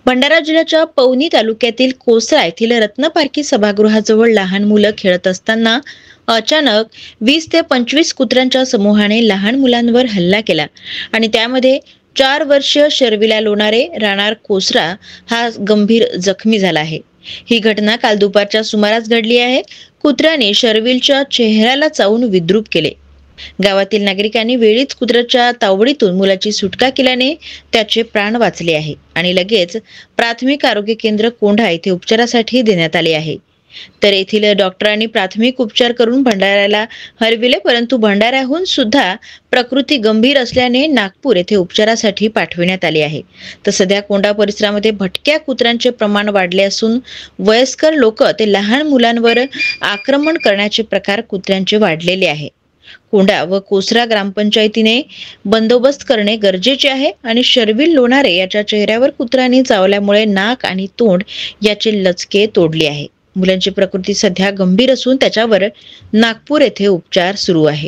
भंडारा जिल्ह्याच्या पवनी तालुक्यातील कोसरा येथील रत्नपारखी सभागृहाजवळ लहान मुलं खेळत असताना अचानक 20 ते 25 कुत्र्यांच्या समूहाने लहान मुलांवर हल्ला केला आणि त्यामध्ये 4 वर्षीय शर्विला लोणारे राहणार कोसरा हा गंभीर जखमी झाला आहे। ही घटना काल दुपारच्या सुमारास घडली आहे। कुत्र्याने शर्विलच्या चेहऱ्याला चावून विद्रूप केले। गावातील नागरिकांनी वेळीच कुत्र्याच्या तावडीतून मुलाची सुटका केल्याने त्याचे प्राण वाचले आहे आणि लगेच प्राथमिक आरोग्य केंद्र कोंढा येथे उपचारासाठी देण्यात आले आहे। तर येथील डॉक्टरांनी प्राथमिक उपचार करून भंडाऱ्याला हलविले, परंतु भंडाऱ्याहून सुद्धा प्रकृती गंभीर असल्याने नागपूर येथे उपचारासाठी पाठविण्यात आले आहे। तर सध्या कोंढा परिसरामध्ये भटक्या कुत्र्यांचे प्रमाण वाढले असून वयस्कर लोक ते लहान मुलांवर आक्रमण करण्याचे प्रकार कुत्र्यांचे वाढलेले आहे। कोंढा व कोसरा ग्रामपंचायतीने बंदोबस्त करणे गरजेचे आहे आणि शर्विल लोणारे याच्या चेहऱ्यावर कुत्र्याने चावल्यामुळे नाक आणि तोंड याचे लचके तोडले आहे। मुलांची प्रकृती सध्या गंभीर असून त्याच्यावर नागपूर येथे उपचार सुरू आहे।